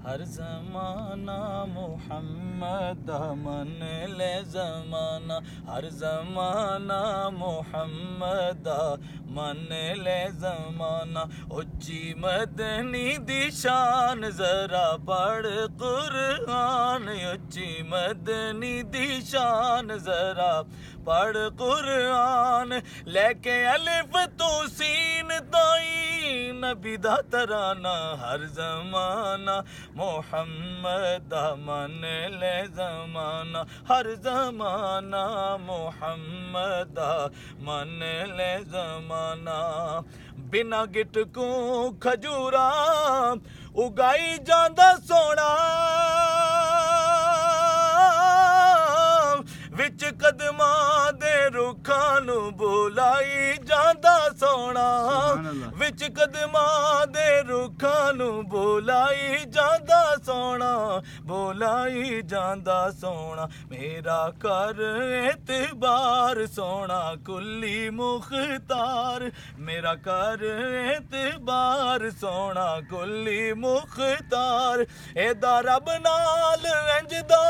हर ज़माना मोहम्मद मन ले ज़माना, हर ज़माना मोहम्मद मन ले ज़माना। उच्ची मदनी दी शान ज़रा पढ़ कुरान, उच्ची मदनी दी शान ज़रा पढ़ कुरान। लेके अलिफ तो सीन ताई नबी दा तराना, हर ज़माना मोहम्मद मन ले ज़माना, हर ज़माना मोहम्मद मन ले ज़माना। बिना गिटकू खजूरा उगाई जांदा सोना, विच कदमां दे रुखां नू बुलाई जांदा सोना, विच कदमां दे रुखां नू बुलाई जांदा सोना, बुलाई जांदा सोना। मेरा कर एतबार सोना कुल्ली मुख्तार, मेरा कर एतबार सोना कुल्ली मुख्तार। एदा रब नाल इंजदा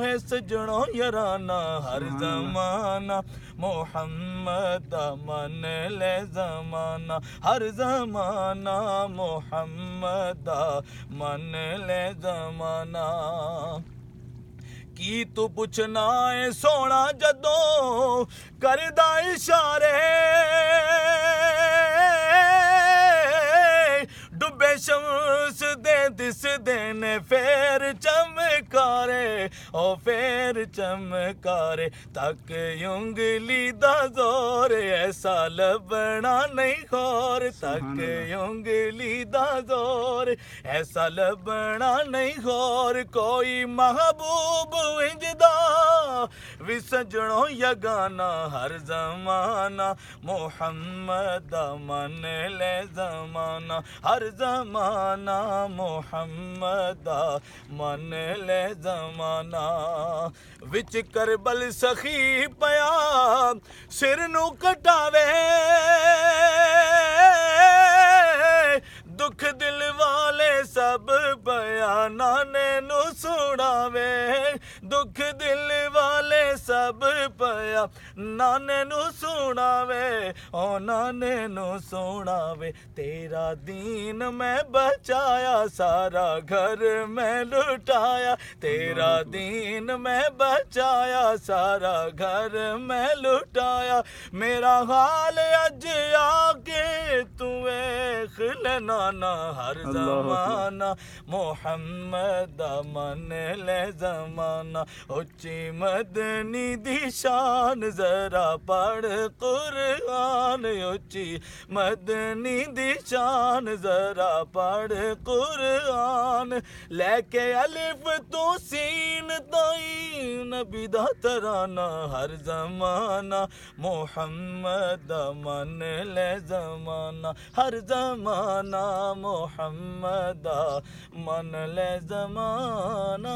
है सजणो याराना, हर ज़माना मोहम्मद मन ले ज़माना, हर ज़माना मोहम्मद मन ले ज़माना। की तू पुछना है सोना जदों करदा इशारे, डुबे शम्स दे दिस देने फेर चमकारे, ओ फेर चमकारे। तक उंगली दा जोर ऐसा लबना नहीं खोर, तक उंगली दा जोर ऐसा लबना नहीं खोर। कोई महबूब इंजदा भी सजणो यगाना, हर ज़माना मोहम्मद मन ले ज़माना, हर ज़माना मोहम्मद मन ले ज़माना। विच करबल सखी पया सिर नू कटावे, दुख दिल वाले सब बयाना ने नू सुनावे, दुख दिल वाले सब पया नाने नू सुनावे, ओ नाने नू सुनावे। तेरा दीन मैं बचाया सारा घर मैं लुटाया, तेरा दीन मैं बचाया सारा घर मैं लुटाया। मेरा हाल अज आके तू वेख लेना, हर ज़माना मोहम्मद मन ले ज़माना। उच्ची मदनी दी शान ज़रा पढ़ कुरान, उच्ची मदनी दी शान ज़रा पढ़ कुरान। लेके अलिफ तो सीन ताई नबी दा तराना, हर ज़माना मोहम्मद मन ले ज़माना, हर ज़माना मोहम्मद मन ले ज़माना।